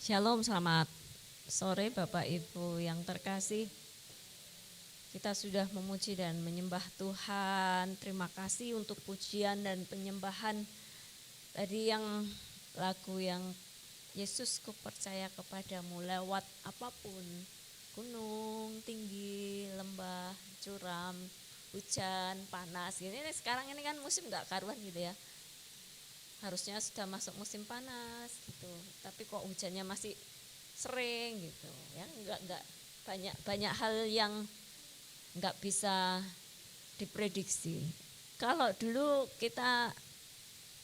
Shalom, selamat sore Bapak Ibu yang terkasih. Kita sudah memuji dan menyembah Tuhan. Terima kasih untuk pujian dan penyembahan. Tadi yang lagu yang Yesus ku percaya kepadamu lewat apapun. Gunung, tinggi, lembah, curam, hujan, panas. Ini sekarang ini kan musim gak karuan gitu ya. Harusnya sudah masuk musim panas gitu. Tapi kok hujannya masih sering gitu ya, enggak banyak hal yang enggak bisa diprediksi. Kalau dulu kita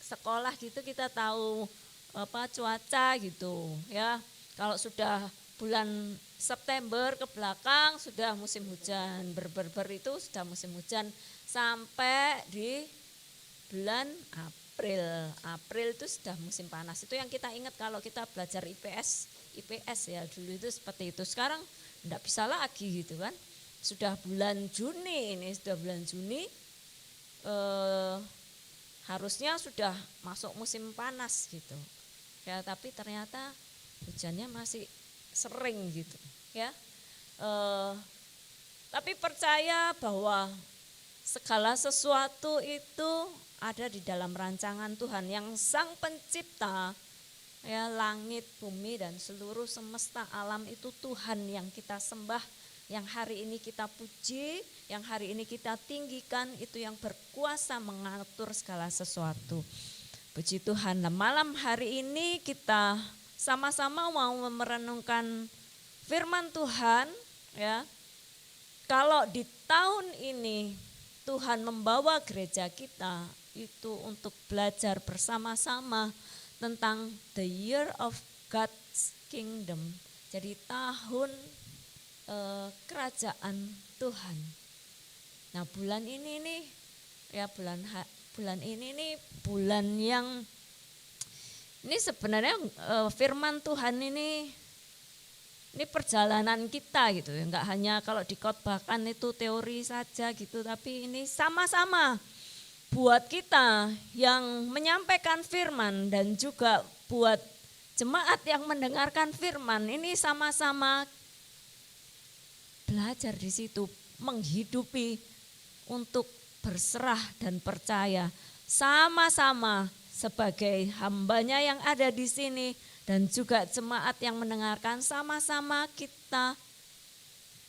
sekolah gitu kita tahu apa cuaca gitu ya. Kalau sudah bulan September ke belakang sudah musim hujan, ber itu sudah musim hujan sampai di bulan April itu sudah musim panas. Itu yang kita ingat kalau kita belajar IPS ya dulu itu seperti itu. Sekarang enggak bisa lagi gitu kan. Sudah bulan Juni ini, harusnya sudah masuk musim panas gitu. Ya tapi ternyata hujannya masih sering gitu ya. Tapi percaya bahwa segala sesuatu itu ada di dalam rancangan Tuhan yang Sang Pencipta, ya langit, bumi dan seluruh semesta alam itu Tuhan yang kita sembah, yang hari ini kita puji, yang hari ini kita tinggikan, itu yang berkuasa mengatur segala sesuatu. Puji Tuhan. Nah, malam hari ini kita sama-sama mau merenungkan firman Tuhan, ya. Kalau di tahun ini Tuhan membawa gereja kita itu untuk belajar bersama-sama tentang the year of God's kingdom. Jadi tahun kerajaan Tuhan. Nah, bulan ini nih ya bulan ini nih bulan yang ini sebenarnya firman Tuhan ini perjalanan kita gitu ya, enggak hanya kalau dikotbahkan itu teori saja gitu, tapi ini sama-sama buat kita yang menyampaikan firman dan juga buat jemaat yang mendengarkan firman, ini sama-sama belajar di situ, menghidupi untuk berserah dan percaya sama-sama sebagai hambanya yang ada di sini dan juga jemaat yang mendengarkan, sama-sama kita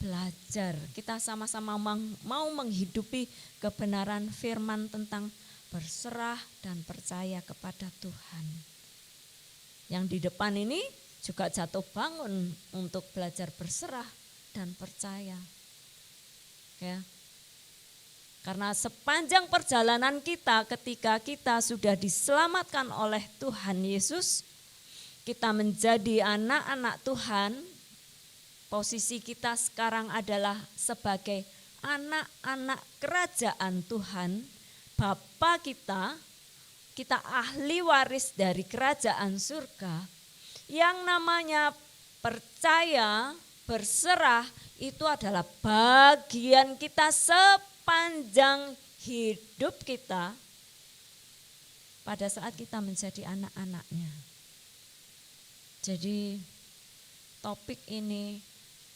belajar, kita sama-sama mau menghidupi kebenaran firman tentang berserah dan percaya kepada Tuhan. Yang di depan ini juga jatuh bangun untuk belajar berserah dan percaya. Ya. Karena sepanjang perjalanan kita ketika kita sudah diselamatkan oleh Tuhan Yesus, kita menjadi anak-anak Tuhan. Posisi kita sekarang adalah sebagai anak-anak kerajaan Tuhan. Bapa kita ahli waris dari kerajaan surga. Yang namanya percaya, berserah itu adalah bagian kita sepanjang hidup kita pada saat kita menjadi anak-anaknya. Jadi topik ini,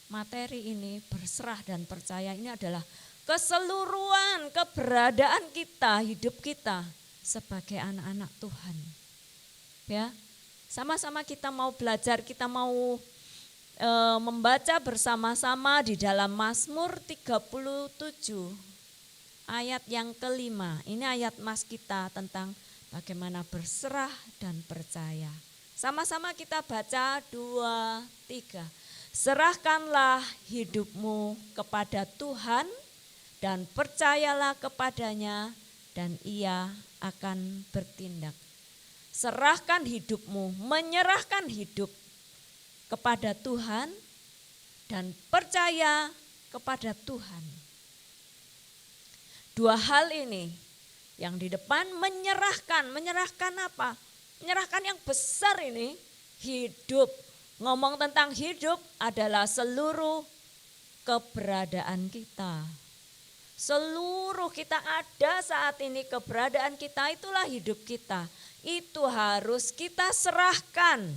materi ini, berserah dan percaya ini adalah keseluruhan keberadaan kita, hidup kita sebagai anak-anak Tuhan. Ya, sama-sama kita mau belajar, kita mau membaca bersama-sama di dalam Mazmur 37 ayat yang kelima. Ini ayat mas kita tentang bagaimana berserah dan percaya. Sama-sama kita baca 2, 3. Serahkanlah hidupmu kepada Tuhan dan percayalah kepadanya dan ia akan bertindak. Serahkan hidupmu, menyerahkan hidup kepada Tuhan dan percaya kepada Tuhan. Dua hal ini yang di depan menyerahkan apa? Menyerahkan yang besar ini, hidup. Ngomong tentang hidup adalah seluruh keberadaan kita. Seluruh kita ada saat ini, keberadaan kita itulah hidup kita. Itu harus kita serahkan.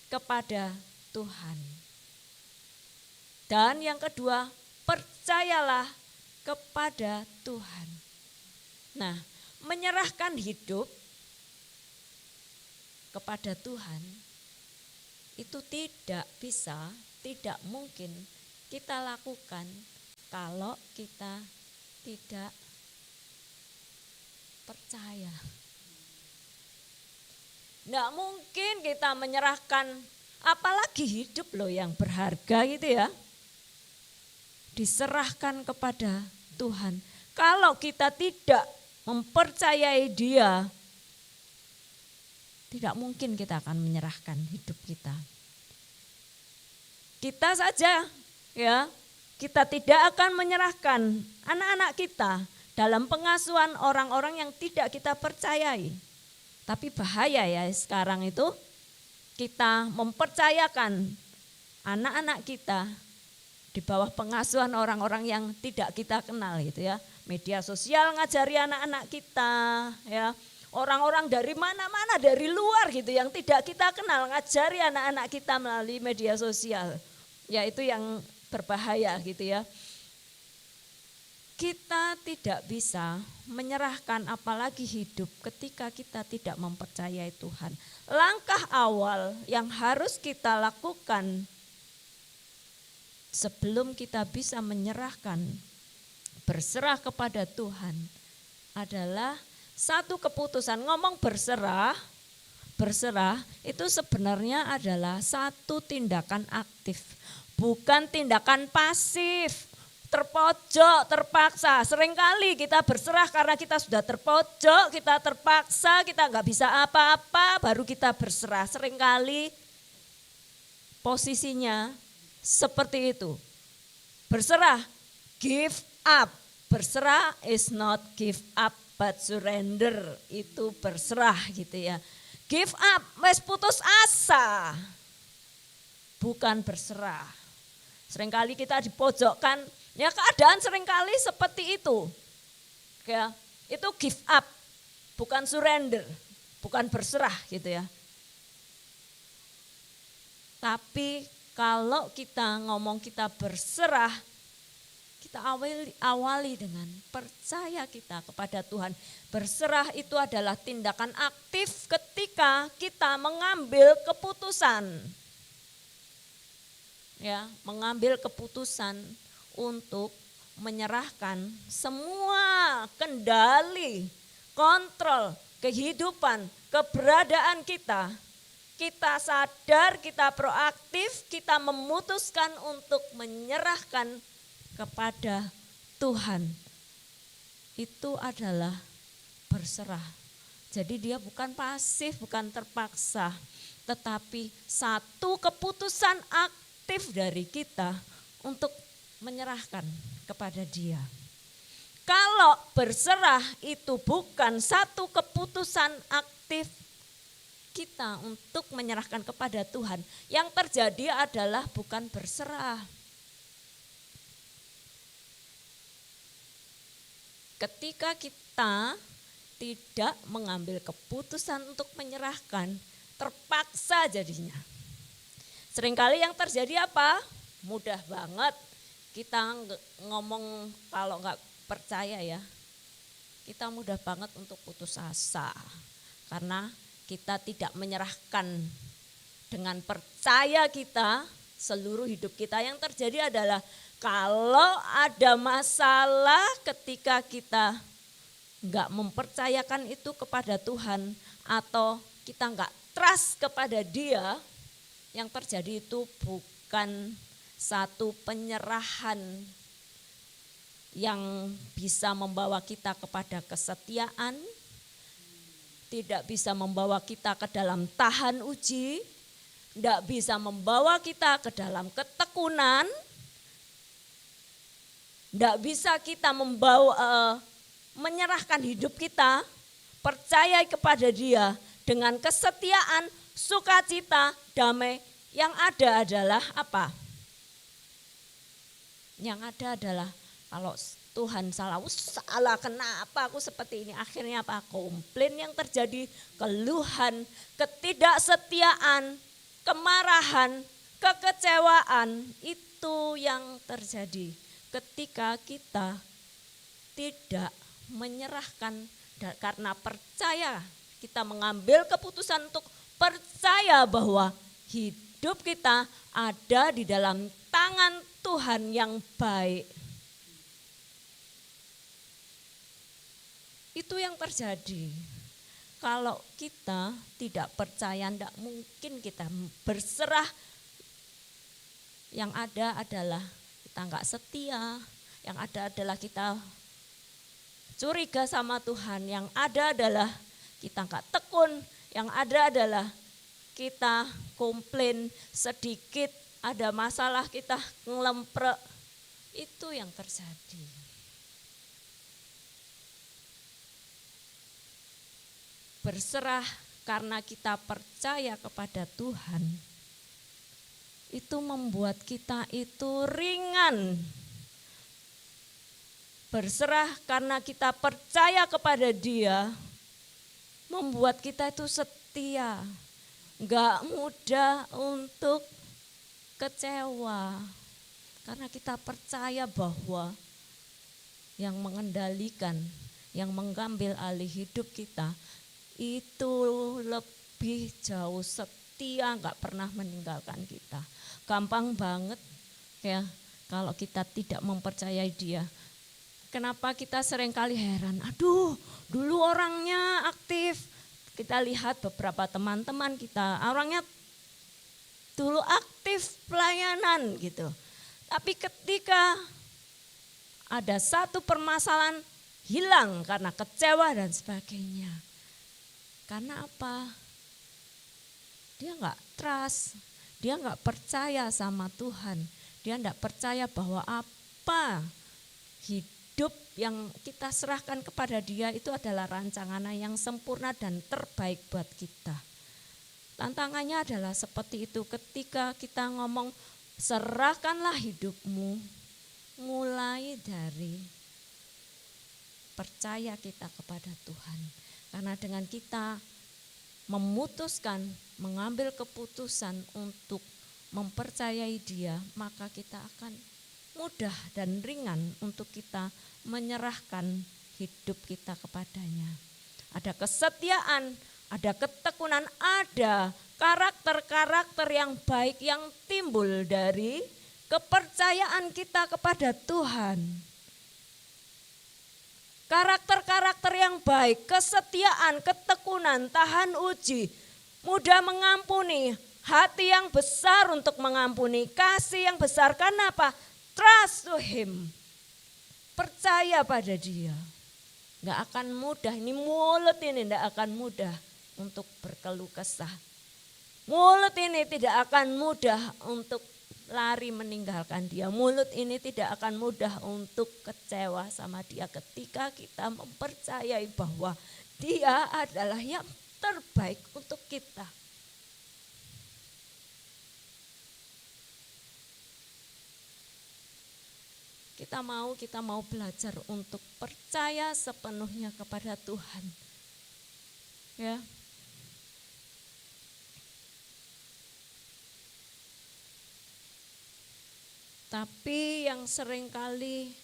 kepada Tuhan. Dan yang kedua, percayalah kepada Tuhan. Nah, menyerahkan hidup kepada Tuhan itu tidak bisa, tidak mungkin kita lakukan kalau kita tidak percaya. Tidak mungkin kita menyerahkan, apalagi hidup loh yang berharga gitu ya, diserahkan kepada Tuhan. Kalau kita tidak mempercayai Dia, tidak mungkin kita akan menyerahkan hidup kita. Kita saja ya, kita tidak akan menyerahkan anak-anak kita dalam pengasuhan orang-orang yang tidak kita percayai. Tapi bahaya ya sekarang itu kita mempercayakan anak-anak kita di bawah pengasuhan orang-orang yang tidak kita kenal gitu ya. Media sosial ngajari anak-anak kita ya. Orang-orang dari mana-mana, dari luar gitu yang tidak kita kenal ngajari anak-anak kita melalui media sosial. Ya itu yang berbahaya gitu ya. Kita tidak bisa menyerahkan apalagi hidup ketika kita tidak mempercayai Tuhan. Langkah awal yang harus kita lakukan sebelum kita bisa menyerahkan, berserah kepada Tuhan adalah satu keputusan. Ngomong berserah itu sebenarnya adalah satu tindakan aktif, bukan tindakan pasif, terpojok, terpaksa. Seringkali kita berserah karena kita sudah terpojok, kita terpaksa, kita nggak bisa apa-apa, baru kita berserah. Seringkali posisinya seperti itu. Berserah, give up. Berserah is not give up but surrender. Itu berserah gitu ya. Give up, wes putus asa. Bukan berserah. Seringkali kita dipojokkan, ya keadaan seringkali seperti itu. Ya, itu give up, bukan surrender, bukan berserah gitu ya. Tapi kalau kita ngomong kita berserah, kita awali dengan percaya kita kepada Tuhan. Berserah itu adalah tindakan aktif ketika kita mengambil keputusan. Ya, mengambil keputusan untuk menyerahkan semua kendali, kontrol, kehidupan, keberadaan kita. Kita sadar, kita proaktif, kita memutuskan untuk menyerahkan kepada Tuhan. Itu adalah berserah. Jadi dia bukan pasif, bukan terpaksa, tetapi satu keputusan aktif dari kita untuk menyerahkan kepada Dia. Kalau berserah itu bukan satu keputusan aktif kita untuk menyerahkan kepada Tuhan, yang terjadi adalah bukan berserah. Ketika kita tidak mengambil keputusan untuk menyerahkan, terpaksa jadinya. Seringkali yang terjadi apa? Mudah banget kita ngomong kalau nggak percaya ya, kita mudah banget untuk putus asa. Karena kita tidak menyerahkan dengan percaya kita seluruh hidup kita. Yang terjadi adalah kalau ada masalah ketika kita nggak mempercayakan itu kepada Tuhan atau kita nggak trust kepada Dia, yang terjadi itu bukan satu penyerahan yang bisa membawa kita kepada kesetiaan, tidak bisa membawa kita ke dalam tahan uji, tidak bisa membawa kita ke dalam ketekunan, tidak bisa kita menyerahkan hidup kita, percaya kepada Dia dengan kesetiaan, sukacita, damai. Yang ada adalah apa? Yang ada adalah kalau Tuhan salah kenapa aku seperti ini, akhirnya apa? Komplain yang terjadi, keluhan, ketidaksetiaan, kemarahan, kekecewaan, itu yang terjadi ketika kita tidak menyerahkan karena percaya. Kita mengambil keputusan untuk percaya bahwa hidup kita ada di dalam tangan Tuhan yang baik. Itu yang terjadi. Kalau kita tidak percaya, tidak mungkin kita berserah. Yang ada adalah kita enggak setia, yang ada adalah kita curiga sama Tuhan, yang ada adalah kita enggak tekun, yang ada adalah kita komplain sedikit, ada masalah kita ngelemprek. Itu yang terjadi. Berserah karena kita percaya kepada Tuhan, itu membuat kita itu ringan. Berserah karena kita percaya kepada Dia, membuat kita itu setia. Enggak mudah untuk kecewa. Karena kita percaya bahwa yang mengendalikan, yang mengambil alih hidup kita, itu lebih jauh setia, enggak pernah meninggalkan kita. Gampang banget ya kalau kita tidak mempercayai Dia. Kenapa kita seringkali heran, aduh dulu orangnya aktif. Kita lihat beberapa teman-teman kita, orangnya dulu aktif pelayanan gitu. Tapi ketika ada satu permasalahan hilang karena kecewa dan sebagainya. Karena apa? Dia enggak trust, dia enggak percaya sama Tuhan. Dia enggak percaya bahwa apa hidup yang kita serahkan kepada Dia itu adalah rancangan yang sempurna dan terbaik buat kita. Tantangannya adalah seperti itu, ketika kita ngomong serahkanlah hidupmu, mulai dari percaya kita kepada Tuhan. Karena dengan kita memutuskan, mengambil keputusan untuk mempercayai Dia, maka kita akan mudah dan ringan untuk kita menyerahkan hidup kita kepadanya. Ada kesetiaan, ada ketekunan, ada karakter-karakter yang baik yang timbul dari kepercayaan kita kepada Tuhan. Karakter-karakter yang baik, kesetiaan, ketekunan, tahan uji, mudah mengampuni, hati yang besar untuk mengampuni, kasih yang besar. Karena apa? Trust to Him. Percaya pada Dia. Enggak akan mudah, ini mulut ini enggak akan mudah untuk berkeluh kesah. Mulut ini tidak akan mudah untuk lari meninggalkan Dia. Mulut ini tidak akan mudah untuk kecewa sama Dia ketika kita mempercayai bahwa Dia adalah yang terbaik untuk kita. Kita mau belajar untuk percaya sepenuhnya kepada Tuhan. Ya. Tapi yang seringkali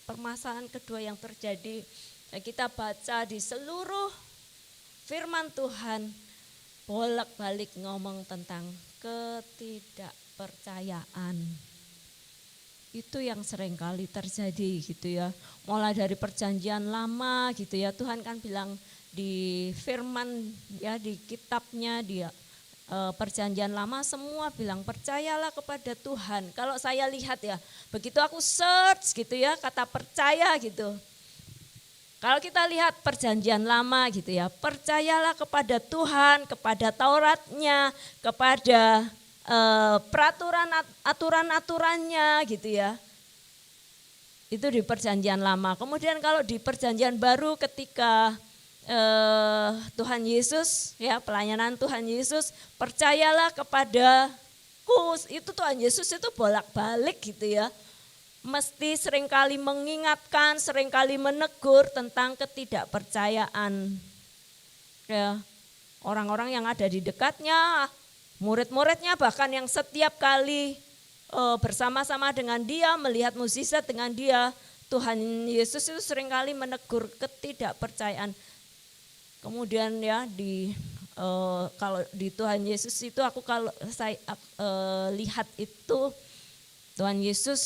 permasalahan kedua yang terjadi, kita baca di seluruh firman Tuhan bolak-balik ngomong tentang ketidakpercayaan. Itu yang seringkali terjadi gitu ya. Mulai dari perjanjian lama gitu ya. Tuhan kan bilang di firman ya, di kitabnya dia perjanjian lama semua bilang percayalah kepada Tuhan. Kalau saya lihat ya, begitu aku search gitu ya kata percaya gitu. Kalau kita lihat perjanjian lama gitu ya, percayalah kepada Tuhan, kepada Tauratnya, kepada peraturan aturan-aturannya gitu ya. Itu di perjanjian lama. Kemudian kalau di perjanjian baru ketika Tuhan Yesus ya, pelayanan Tuhan Yesus, percayalah kepadaku. Itu Tuhan Yesus itu bolak-balik gitu ya. Mesti seringkali mengingatkan, seringkali menegur tentang ketidakpercayaan. Ya, orang-orang yang ada di dekatnya Murid-muridnya bahkan yang setiap kali bersama-sama dengan dia, melihat mukjizat dengan dia, Tuhan Yesus itu seringkali menegur ketidakpercayaan. Kemudian ya kalau di Tuhan Yesus itu kalau saya lihat itu Tuhan Yesus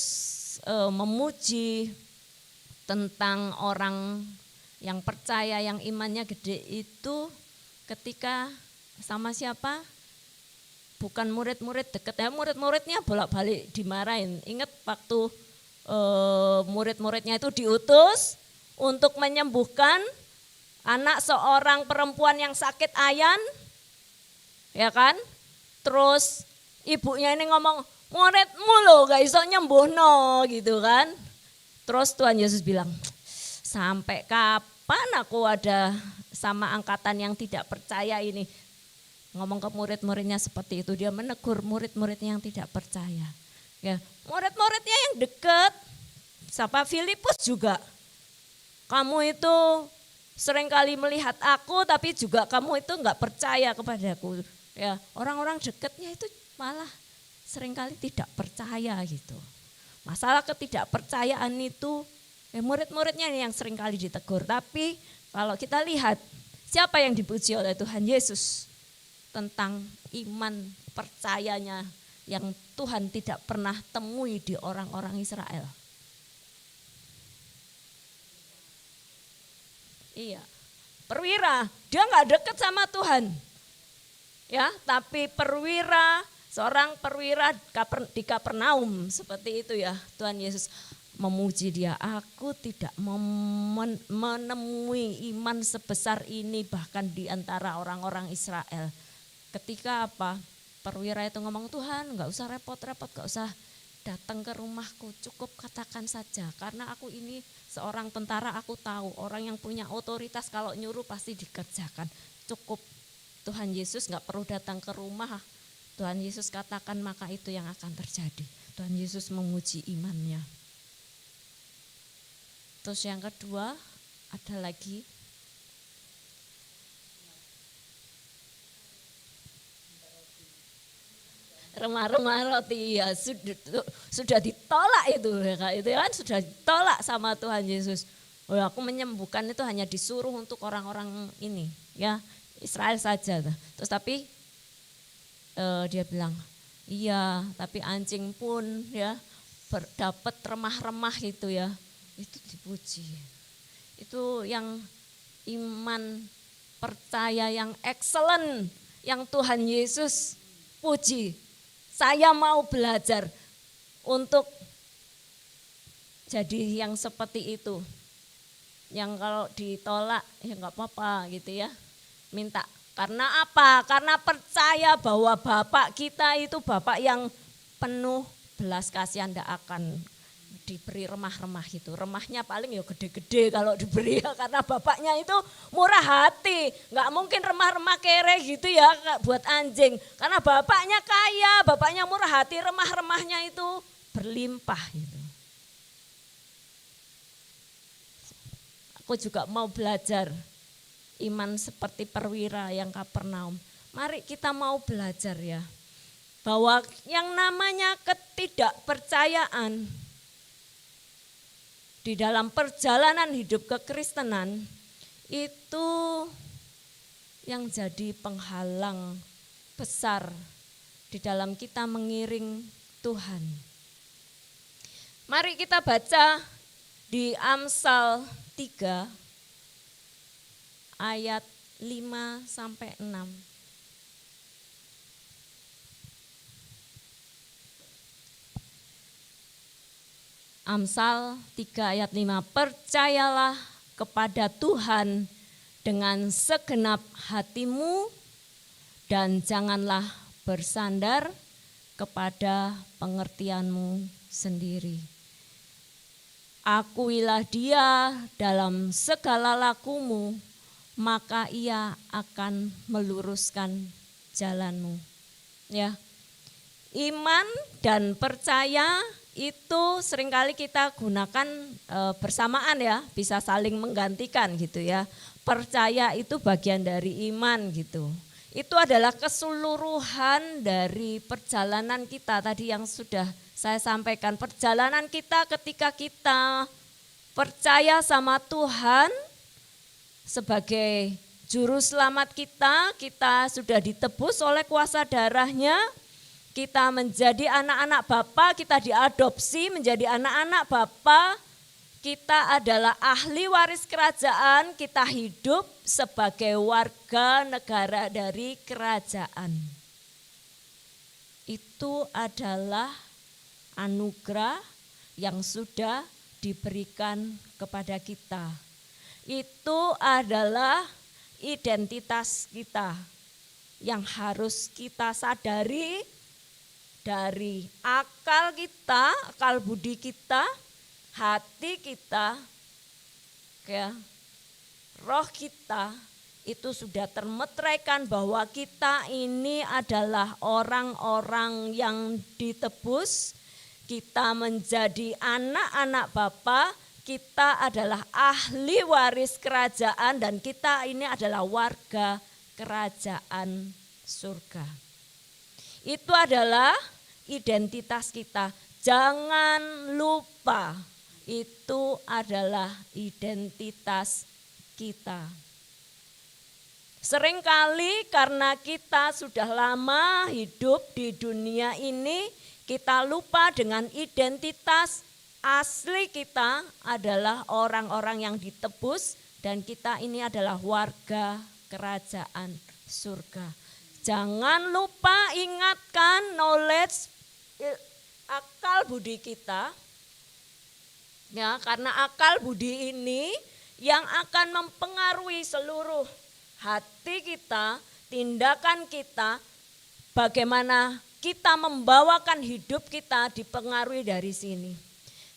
memuji tentang orang yang percaya, yang imannya gede itu ketika sama siapa? Bukan murid-murid deket ya, murid-muridnya bolak-balik dimarahin. Ingat waktu murid-muridnya itu diutus untuk menyembuhkan anak seorang perempuan yang sakit ayan, ya kan? Terus ibunya ini ngomong, muridmu loh gak iso nyembuhno gitu kan. Terus Tuhan Yesus bilang, sampai kapan aku ada sama angkatan yang tidak percaya ini. Ngomong ke murid-muridnya seperti itu, dia menegur murid-muridnya yang tidak percaya. Ya, murid-muridnya yang dekat, siapa Filipus juga. Kamu itu seringkali melihat aku, tapi juga kamu itu enggak percaya kepadaku. Ya, orang-orang dekatnya itu malah seringkali tidak percaya gitu. Masalah ketidakpercayaan itu murid-muridnya yang seringkali ditegur. Tapi kalau kita lihat siapa yang dipuji oleh Tuhan Yesus tentang iman percayanya yang Tuhan tidak pernah temui di orang-orang Israel. Iya, perwira, dia nggak dekat sama Tuhan, ya, tapi perwira, seorang perwira di Kapernaum seperti itu ya, Tuhan Yesus memuji dia. Aku tidak menemui iman sebesar ini bahkan di antara orang-orang Israel. Ketika apa? Perwira itu ngomong, Tuhan nggak usah repot-repot, nggak usah datang ke rumahku, cukup katakan saja. Karena aku ini seorang tentara, aku tahu orang yang punya otoritas kalau nyuruh pasti dikerjakan. Cukup Tuhan Yesus nggak perlu datang ke rumah. Tuhan Yesus katakan maka itu yang akan terjadi. Tuhan Yesus memuji imannya. Terus yang kedua ada lagi. Remah-remah roti ya sudah ditolak itu kan sudah ditolak sama Tuhan Yesus. Oh, aku menyembuhkan itu hanya disuruh untuk orang-orang ini ya Israel saja. Terus tapi dia bilang iya tapi anjing pun ya dapat remah-remah itu ya itu dipuji. Itu yang iman percaya yang excellent yang Tuhan Yesus puji. Saya mau belajar untuk jadi yang seperti itu. Yang kalau ditolak ya enggak apa-apa gitu ya. Minta. Karena apa? Karena percaya bahwa Bapak kita itu Bapak yang penuh belas kasihan, tidak akan diberi remah-remah gitu. Remahnya paling ya gede-gede kalau diberi ya, karena bapaknya itu murah hati. Enggak mungkin remah-remah kere gitu ya buat anjing. Karena bapaknya kaya, bapaknya murah hati, remah-remahnya itu berlimpah gitu. Aku juga mau belajar iman seperti perwira yang Kapernaum. Mari kita mau belajar ya. Bahwa yang namanya ketidakpercayaan di dalam perjalanan hidup kekristenan itu yang jadi penghalang besar di dalam kita mengiring Tuhan. Mari kita baca di Amsal 3 ayat 5 sampai 6. Amsal 3 ayat 5, percayalah kepada Tuhan dengan segenap hatimu dan janganlah bersandar kepada pengertianmu sendiri. Akuilah dia dalam segala lakumu, maka ia akan meluruskan jalanmu. Ya, iman dan percaya itu seringkali kita gunakan bersamaan ya, bisa saling menggantikan gitu ya. Percaya itu bagian dari iman gitu. Itu adalah keseluruhan dari perjalanan kita tadi yang sudah saya sampaikan. Perjalanan kita ketika kita percaya sama Tuhan sebagai juru selamat kita sudah ditebus oleh kuasa darahnya. Kita menjadi anak-anak Bapa, kita diadopsi menjadi anak-anak Bapa. Kita adalah ahli waris kerajaan, kita hidup sebagai warga negara dari kerajaan. Itu adalah anugerah yang sudah diberikan kepada kita. Itu adalah identitas kita yang harus kita sadari dari akal kita, akal budi kita, hati kita, ya, roh kita itu sudah termeteraikan bahwa kita ini adalah orang-orang yang ditebus, kita menjadi anak-anak Bapa, kita adalah ahli waris kerajaan dan kita ini adalah warga kerajaan surga. Itu adalah identitas kita. Jangan lupa. Itu adalah identitas kita. Seringkali karena kita sudah lama hidup di dunia ini, kita lupa dengan identitas asli kita adalah orang-orang yang ditebus dan kita ini adalah warga kerajaan surga. Jangan lupa ingatkan knowledge, akal budi kita. Ya, karena akal budi ini yang akan mempengaruhi seluruh hati kita, tindakan kita, bagaimana kita membawakan hidup kita dipengaruhi dari sini.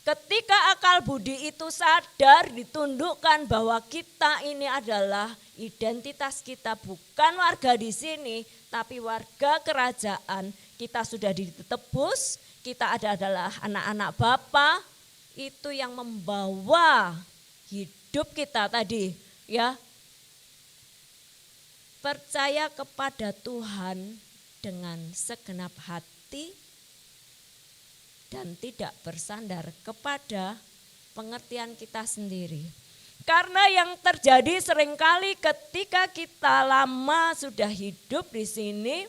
Ketika akal budi itu sadar, ditundukkan bahwa kita ini adalah identitas kita bukan warga di sini, tapi warga kerajaan. Kita sudah ditebus, kita adalah anak-anak Bapa. Itu yang membawa hidup kita tadi, ya. Percaya kepada Tuhan dengan segenap hati dan tidak bersandar kepada pengertian kita sendiri. Karena yang terjadi seringkali ketika kita lama sudah hidup di sini,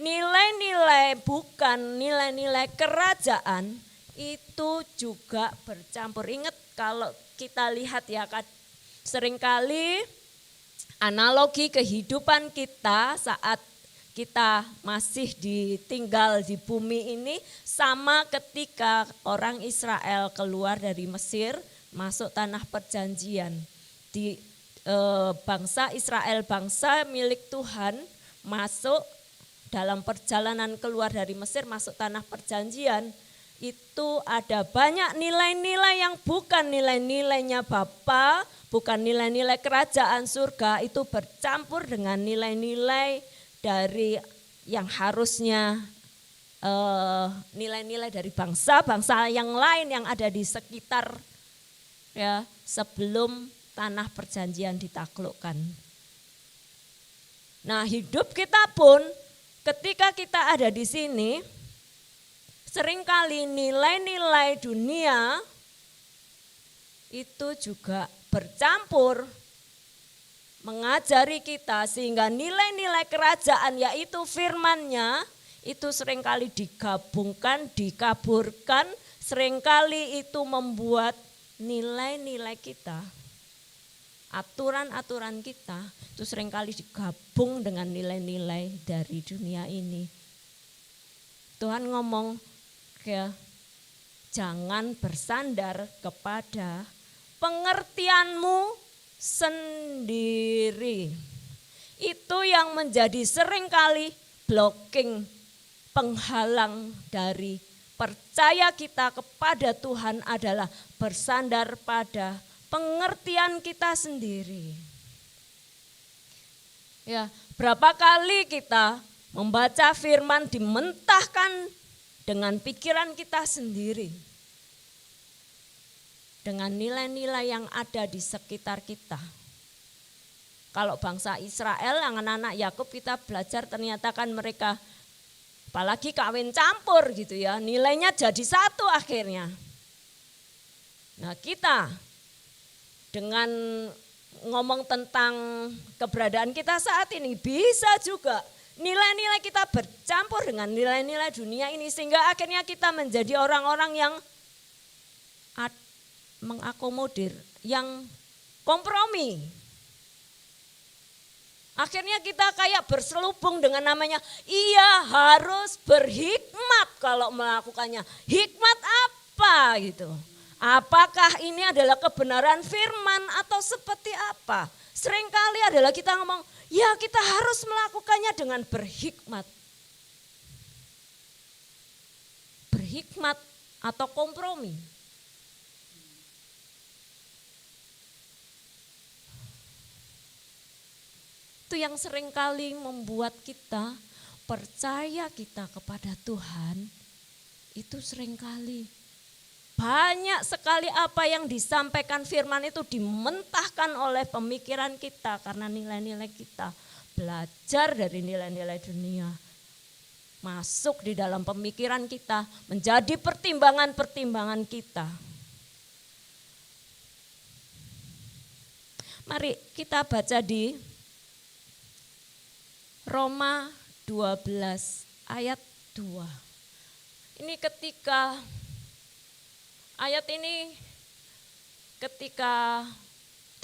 nilai-nilai bukan nilai-nilai kerajaan itu juga bercampur. Ingat kalau kita lihat ya, seringkali analogi kehidupan kita saat kita masih tinggal di bumi ini sama ketika orang Israel keluar dari Mesir masuk tanah perjanjian. Bangsa Israel, bangsa milik Tuhan, masuk dalam perjalanan keluar dari Mesir masuk tanah perjanjian. Itu ada banyak nilai-nilai yang bukan nilai-nilainya Bapa, bukan nilai-nilai kerajaan surga, itu bercampur dengan nilai-nilai dari yang harusnya nilai-nilai dari bangsa-bangsa yang lain yang ada di sekitar, ya, sebelum tanah perjanjian ditaklukkan. Nah, hidup kita pun ketika kita ada di sini, seringkali nilai-nilai dunia itu juga bercampur mengajari kita sehingga nilai-nilai kerajaan yaitu firman-Nya itu seringkali digabungkan, dikaburkan, seringkali itu membuat nilai-nilai kita, aturan-aturan kita itu seringkali digabung dengan nilai-nilai dari dunia ini. Tuhan ngomong, ya, jangan bersandar kepada pengertianmu sendiri. Itu yang menjadi seringkali blocking, penghalang dari percaya kita kepada Tuhan adalah bersandar pada pengertian kita sendiri. Ya, berapa kali kita membaca firman dimentahkan dengan pikiran kita sendiri. Dengan nilai-nilai yang ada di sekitar kita. Kalau bangsa Israel, anak-anak Yakub kita belajar ternyata kan mereka apalagi kawin campur gitu ya, nilainya jadi satu akhirnya. Nah kita dengan ngomong tentang keberadaan kita saat ini bisa juga nilai-nilai kita bercampur dengan nilai-nilai dunia ini sehingga akhirnya kita menjadi orang-orang yang mengakomodir, yang kompromi. Akhirnya kita kayak berselubung dengan namanya, iya harus berhikmat kalau melakukannya. Hikmat apa gitu? Apakah ini adalah kebenaran firman atau seperti apa? Seringkali adalah kita ngomong, ya kita harus melakukannya dengan berhikmat. Berhikmat atau kompromi. Itu yang seringkali membuat kita percaya kita kepada Tuhan, itu seringkali banyak sekali apa yang disampaikan firman itu dimentahkan oleh pemikiran kita karena nilai-nilai kita belajar dari nilai-nilai dunia. Masuk di dalam pemikiran kita, menjadi pertimbangan-pertimbangan kita. Mari kita baca di Roma 12 ayat 2. Ini ketika ayat ini ketika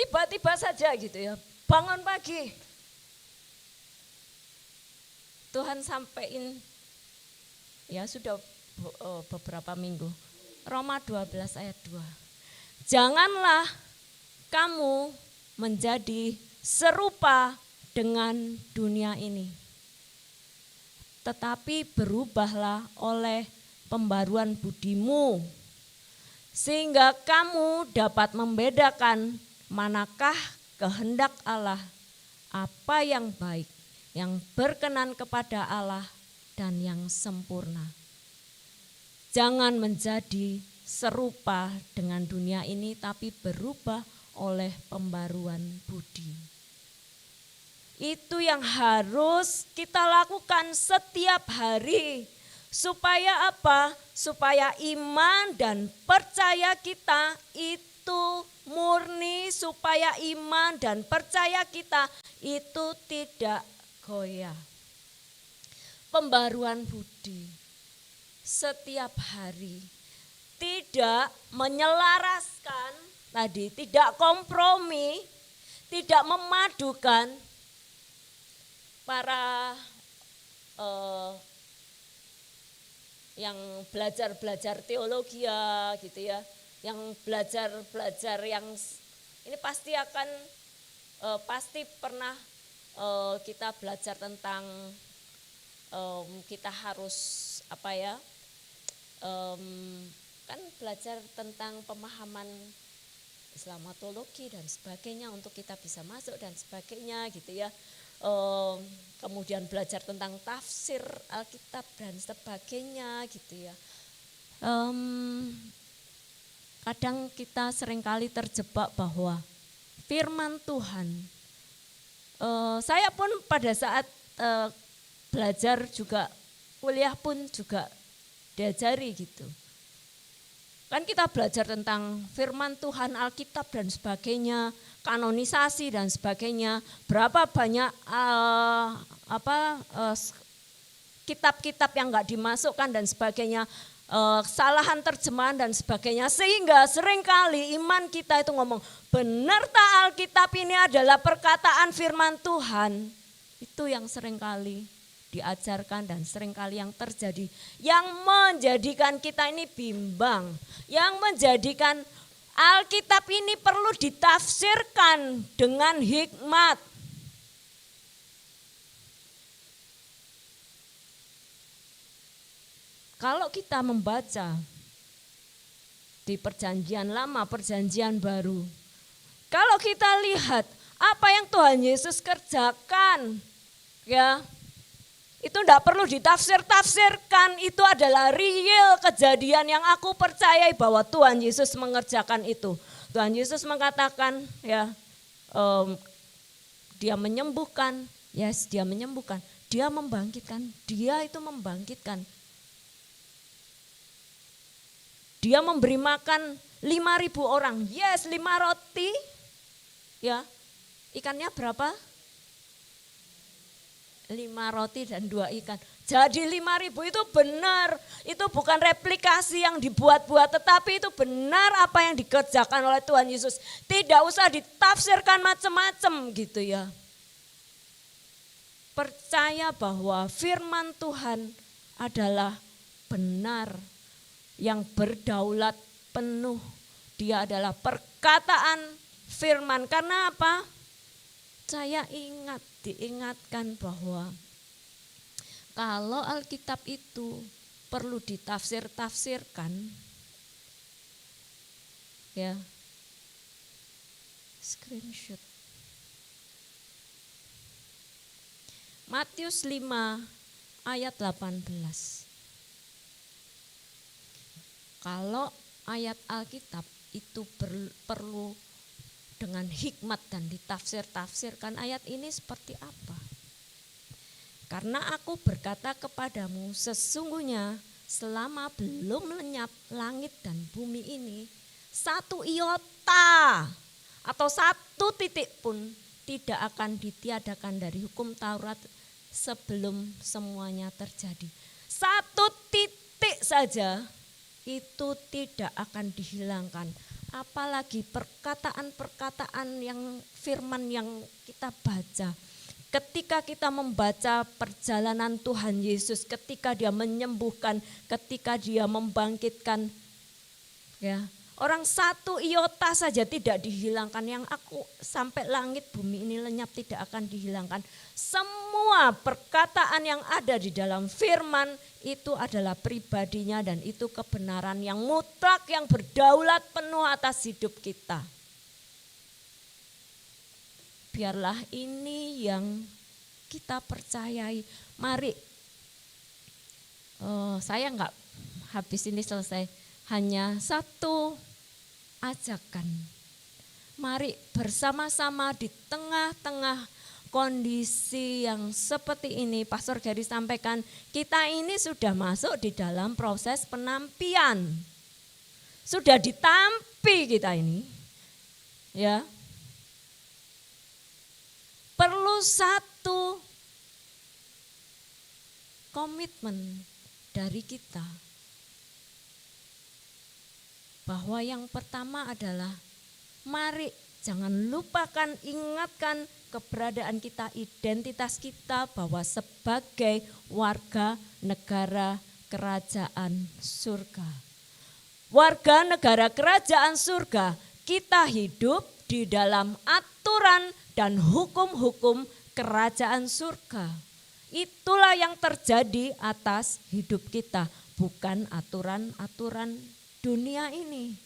tiba-tiba saja gitu ya, bangun pagi. Tuhan sampaikan ya sudah beberapa minggu. Roma 12 ayat 2. Janganlah kamu menjadi serupa dengan dunia ini. Tetapi berubahlah oleh pembaruan budimu, sehingga kamu dapat membedakan manakah kehendak Allah, apa yang baik, yang berkenan kepada Allah, dan yang sempurna. Jangan menjadi serupa dengan dunia ini, tapi berubah oleh pembaruan budi. Itu yang harus kita lakukan setiap hari. Supaya apa? Supaya iman dan percaya kita itu murni, supaya iman dan percaya kita itu tidak goyah. Pembaruan budi setiap hari, tidak menyelaraskan tadi, tidak kompromi, tidak memadukan. Para yang belajar teologi ya gitu ya, yang belajar yang ini pasti akan pasti pernah kita belajar tentang kita harus apa ya, kan belajar tentang pemahaman Islamatologi dan sebagainya untuk kita bisa masuk dan sebagainya gitu ya. Kemudian belajar tentang tafsir Alkitab dan sebagainya gitu ya. Kadang kita seringkali terjebak bahwa firman Tuhan, saya pun pada saat belajar juga, kuliah pun juga diajari gitu. Kan kita belajar tentang firman Tuhan, Alkitab dan sebagainya, kanonisasi dan sebagainya. Berapa banyak kitab-kitab yang enggak dimasukkan dan sebagainya, kesalahan terjemahan dan sebagainya. Sehingga seringkali iman kita itu ngomong, benar tak Alkitab ini adalah perkataan firman Tuhan. Itu yang seringkali diajarkan dan seringkali yang terjadi, yang menjadikan kita ini bimbang, yang menjadikan Alkitab ini perlu ditafsirkan dengan hikmat. Kalau kita membaca di perjanjian lama, perjanjian baru, kalau kita lihat apa yang Tuhan Yesus kerjakan, ya, itu tidak perlu ditafsir-tafsirkan, itu adalah real kejadian yang aku percayai bahwa Tuhan Yesus mengerjakan itu. Tuhan Yesus mengatakan ya, Dia menyembuhkan, yes, dia menyembuhkan. Dia membangkitkan, dia itu membangkitkan. Dia memberi makan 5.000 orang, yes, 5 roti, ya, ikannya berapa? 5 roti dan 2 ikan. Jadi 5.000 itu benar, itu bukan replikasi yang dibuat-buat, tetapi itu benar apa yang dikerjakan oleh Tuhan Yesus. Tidak usah ditafsirkan macam-macam gitu ya. Percaya bahwa firman Tuhan adalah benar, yang berdaulat penuh. Dia adalah perkataan firman. Karena apa? Saya diingatkan bahwa kalau Alkitab itu perlu ditafsir-tafsirkan, ya, screenshot. Matius 5 ayat 18. Kalau ayat Alkitab itu perlu dengan hikmat dan ditafsir-tafsirkan, ayat ini seperti apa? Karena aku berkata kepadamu, sesungguhnya selama belum lenyap langit dan bumi ini, 1 iota atau 1 titik pun tidak akan ditiadakan dari hukum Taurat sebelum semuanya terjadi. 1 titik saja itu tidak akan dihilangkan. Apalagi perkataan-perkataan yang firman yang kita baca. Ketika kita membaca perjalanan Tuhan Yesus, ketika dia menyembuhkan, ketika dia membangkitkan, ya, orang 1 iota saja tidak dihilangkan. Yang aku sampai langit bumi ini lenyap tidak akan dihilangkan. Semua perkataan yang ada di dalam firman itu adalah pribadinya dan itu kebenaran yang mutlak, yang berdaulat penuh atas hidup kita. Biarlah ini yang kita percayai. Mari, saya enggak habis ini selesai. Hanya 1 ajakan. Mari bersama-sama di tengah-tengah kondisi yang seperti ini. Pastor Gary sampaikan, kita ini sudah masuk di dalam proses penampian. Sudah ditampi kita ini. Ya. Perlu 1 komitmen dari kita. Bahwa yang pertama adalah mari jangan lupakan, ingatkan keberadaan kita, identitas kita bahwa sebagai warga negara kerajaan surga. Warga negara kerajaan surga, kita hidup di dalam aturan dan hukum-hukum kerajaan surga. Itulah yang terjadi atas hidup kita, bukan aturan-aturan dunia ini.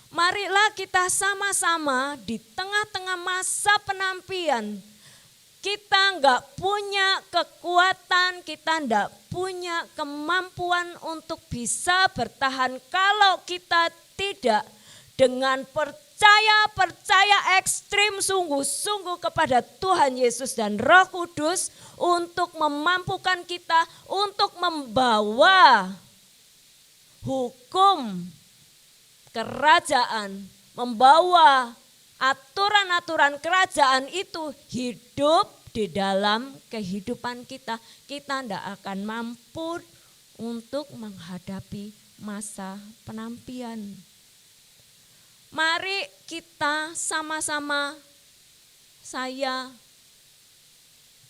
Marilah kita sama-sama di tengah-tengah masa penampian. Kita enggak punya kekuatan, kita enggak punya kemampuan untuk bisa bertahan kalau kita tidak dengan percaya ekstrim sungguh-sungguh kepada Tuhan Yesus dan Roh Kudus untuk memampukan kita untuk membawa hukum kerajaan, membawa aturan-aturan kerajaan itu hidup di dalam kehidupan kita. Kita tidak akan mampu untuk menghadapi masa penampian. Mari kita sama-sama, saya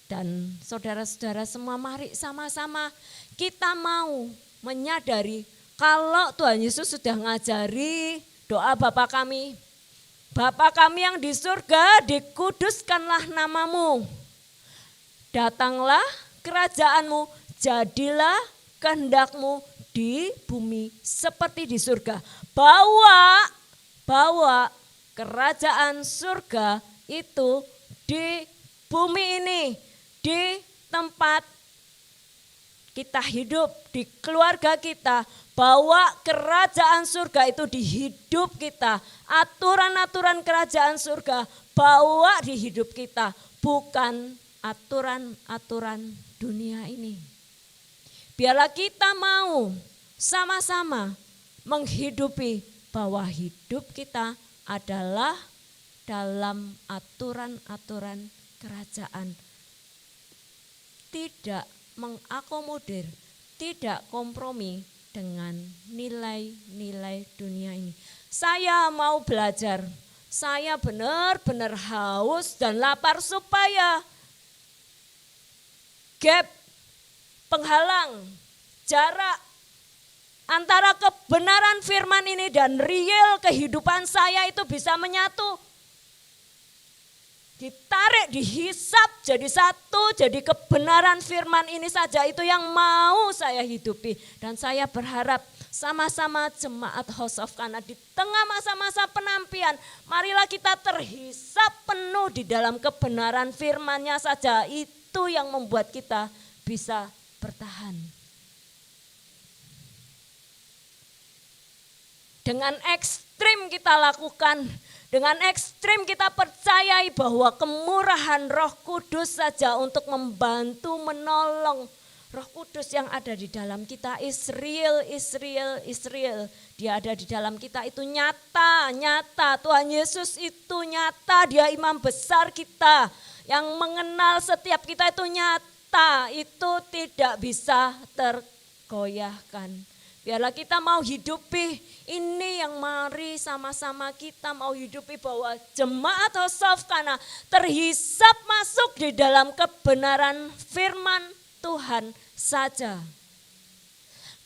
dan saudara-saudara semua, mari sama-sama kita mau menyadari kalau Tuhan Yesus sudah ngajari doa Bapa kami yang di surga, dikuduskanlah namamu. Datanglah kerajaanmu, jadilah kehendakmu di bumi seperti di surga. Bawa kerajaan surga itu di bumi ini, di tempat kita hidup, di keluarga kita. Bawa kerajaan surga itu di hidup kita. Aturan-aturan kerajaan surga bawa di hidup kita. bukan aturan-aturan dunia ini. Biarlah kita mau sama-sama menghidupi bahwa hidup kita adalah dalam aturan-aturan kerajaan. Tidak mengakomodir, tidak kompromi dengan nilai-nilai dunia ini. Saya mau belajar, saya benar-benar haus dan lapar supaya gap, penghalang, jarak antara kebenaran firman ini dan real kehidupan saya itu bisa menyatu. Ditarik, dihisap jadi satu, jadi kebenaran firman ini saja itu yang mau saya hidupi. Dan saya berharap sama-sama jemaat House of Kana di tengah masa-masa penampian, marilah kita terhisap penuh di dalam kebenaran firman-Nya saja. Itu yang membuat kita bisa bertahan. Dengan ekstrim kita lakukan, dengan ekstrim kita percayai bahwa kemurahan Roh Kudus saja untuk membantu menolong. Roh Kudus yang ada di dalam kita is real. Dia ada di dalam kita itu nyata. Tuhan Yesus itu nyata, Dia imam besar kita. Yang mengenal setiap kita itu nyata, itu tidak bisa tergoyahkan. Biarlah kita mau hidupi ini yang mari sama-sama kita mau hidupi bahwa jemaat House of Kana terhisap masuk di dalam kebenaran firman Tuhan saja.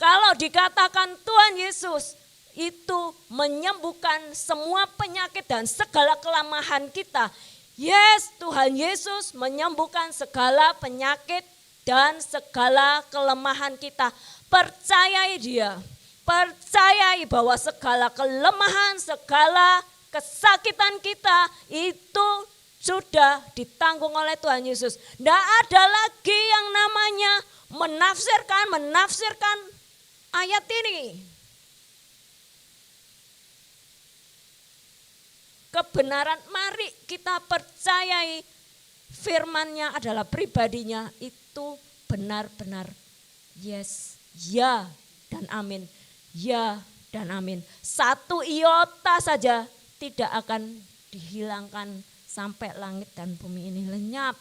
Kalau dikatakan Tuhan Yesus itu menyembuhkan semua penyakit dan segala kelemahan kita. Yes, Tuhan Yesus menyembuhkan segala penyakit dan segala kelemahan kita. Percayai Dia, percayai bahwa segala kelemahan, segala kesakitan kita itu sudah ditanggung oleh Tuhan Yesus. Tidak ada lagi yang namanya menafsirkan ayat ini. Kebenaran, mari kita percayai firman-Nya adalah pribadinya itu benar-benar yes. Ya dan amin, ya dan amin. Satu iota saja tidak akan dihilangkan sampai langit dan bumi ini lenyap.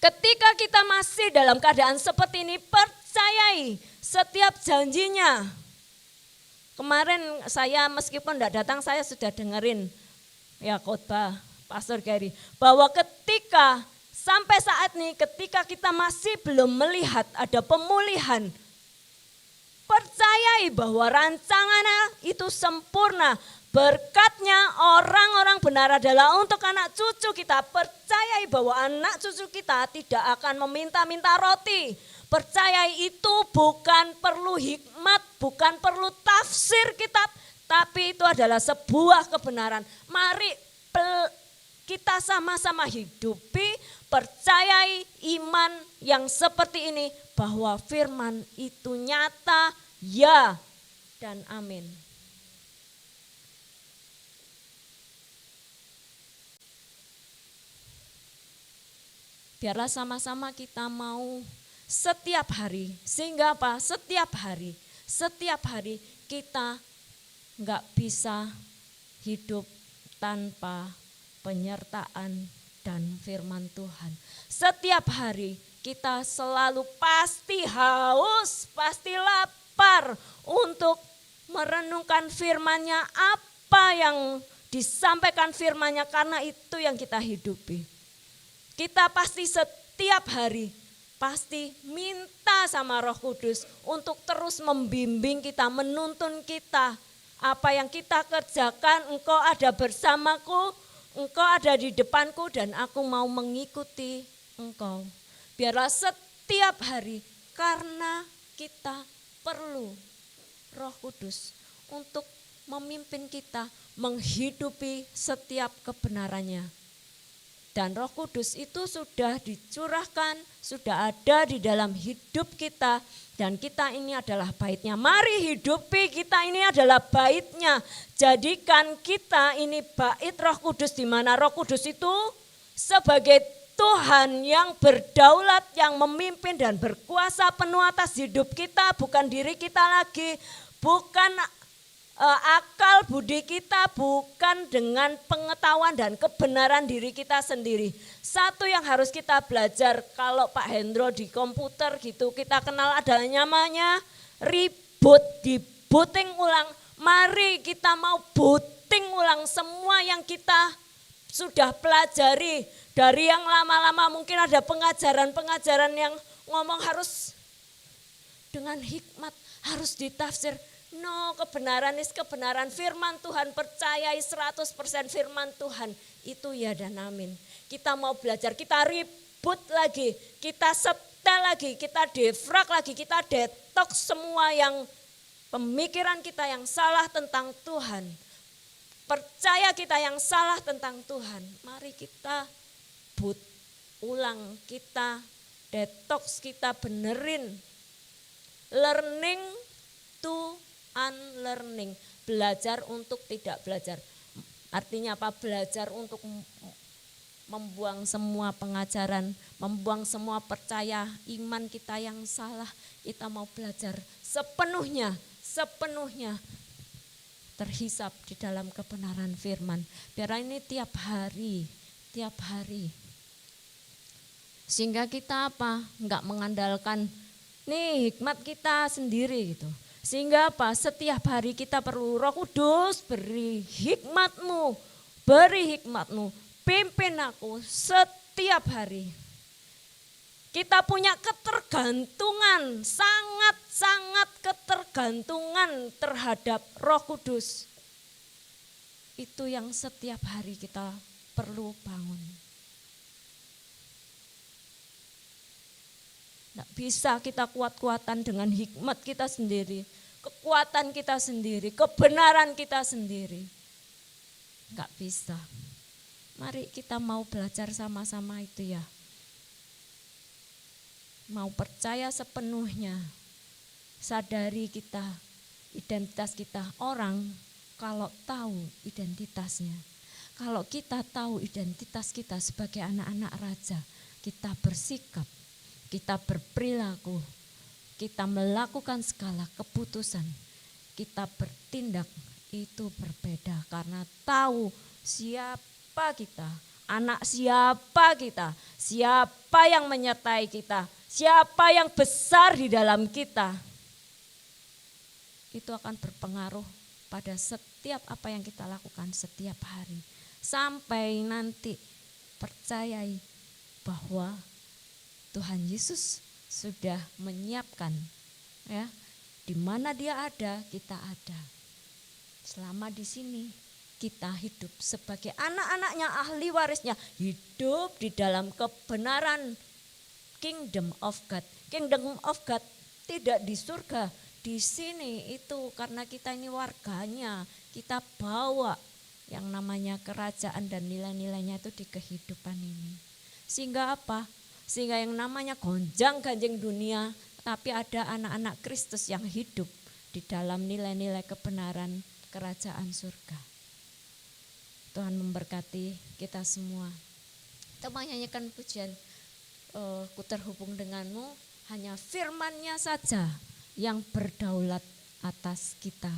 Ketika kita masih dalam keadaan seperti ini, percayai setiap janjinya. Kemarin saya meskipun tidak datang, saya sudah dengerin ya khotbah Pastor Gary bahwa ketika sampai saat ini ketika kita masih belum melihat ada pemulihan, percayai bahwa rancangannya itu sempurna. Berkatnya orang-orang benar adalah untuk anak cucu kita. Percayai bahwa anak cucu kita tidak akan meminta-minta roti. Percayai itu bukan perlu hikmat, bukan perlu tafsir kitab, tapi itu adalah sebuah kebenaran. Mari kita sama-sama hidupi, percayai iman yang seperti ini bahwa firman itu nyata, ya dan amin. Biarlah sama-sama kita mau setiap hari, sehingga apa? Setiap hari kita enggak bisa hidup tanpa penyertaan dan firman Tuhan. Setiap hari kita selalu pasti haus, pasti lapar untuk merenungkan firman-Nya, apa yang disampaikan firman-Nya, karena itu yang kita hidupi. Kita pasti setiap hari pasti minta sama Roh Kudus untuk terus membimbing kita, menuntun kita. Apa yang kita kerjakan, Engkau ada bersamaku, Engkau ada di depanku dan aku mau mengikuti Engkau. Biarlah setiap hari, karena kita perlu Roh Kudus untuk memimpin kita menghidupi setiap kebenarannya. Dan Roh Kudus itu sudah dicurahkan, sudah ada di dalam hidup kita. Dan kita ini adalah baitnya. Mari hidupi, kita ini adalah baitnya. Jadikan kita ini bait Roh Kudus, di mana Roh Kudus itu sebagai Tuhan yang berdaulat, yang memimpin dan berkuasa penuh atas hidup kita. Bukan diri kita lagi, bukan akal budi kita, bukan dengan pengetahuan dan kebenaran diri kita sendiri. Satu yang harus kita belajar, kalau Pak Hendro di komputer gitu, kita kenal ada namanya reboot, di-booting ulang. Mari kita mau booting ulang semua yang kita sudah pelajari. Dari yang lama-lama mungkin ada pengajaran-pengajaran yang ngomong harus dengan hikmat, harus ditafsir. No, kebenaran firman Tuhan, percayai 100% firman Tuhan. Itu ya dan amin. Kita mau belajar, kita reboot lagi, kita setel lagi, kita defrag lagi, kita detox semua yang pemikiran kita yang salah tentang Tuhan. Percaya kita yang salah tentang Tuhan. Mari kita boot ulang, kita detox, kita benerin. Learning to unlearning, belajar untuk tidak belajar. Artinya apa? Belajar untuk membuang semua pengajaran, membuang semua percaya iman kita yang salah. Kita mau belajar sepenuhnya terhisap di dalam kebenaran firman. Biar ini tiap hari. Sehingga kita apa? Enggak mengandalkan nih hikmat kita sendiri gitu. Sehingga apa? Setiap hari kita perlu Roh Kudus, beri hikmatmu, pimpin aku setiap hari. Kita punya ketergantungan, sangat ketergantungan terhadap Roh Kudus. Itu yang setiap hari kita perlu bangun. Tidak bisa kita kuat-kuatan dengan hikmat kita sendiri, kekuatan kita sendiri, kebenaran kita sendiri. Enggak bisa. Mari kita mau belajar sama-sama itu ya. Mau percaya sepenuhnya. Sadari kita, identitas kita. Orang kalau tahu identitasnya. Kalau kita tahu identitas kita sebagai anak-anak raja, kita bersikap, kita berperilaku, kita melakukan segala keputusan, kita bertindak itu berbeda karena tahu siapa kita, anak siapa kita, siapa yang menyertai kita, siapa yang besar di dalam kita. Itu akan berpengaruh pada setiap apa yang kita lakukan setiap hari. Sampai nanti percayai bahwa Tuhan Yesus sudah menyiapkan ya, di mana Dia ada, kita ada. Selama di sini kita hidup sebagai anak-anaknya, ahli warisnya, hidup di dalam kebenaran Kingdom of God. Kingdom of God tidak di surga, di sini itu karena kita ini warganya, kita bawa yang namanya kerajaan dan nilai-nilainya itu di kehidupan ini. Sehingga apa? Sehingga yang namanya gonjang-ganjing dunia, tapi ada anak-anak Kristus yang hidup di dalam nilai-nilai kebenaran kerajaan surga. Tuhan memberkati kita semua. Kita menyanyikan pujian, ku terhubung denganmu, hanya firman-Nya saja yang berdaulat atas kita.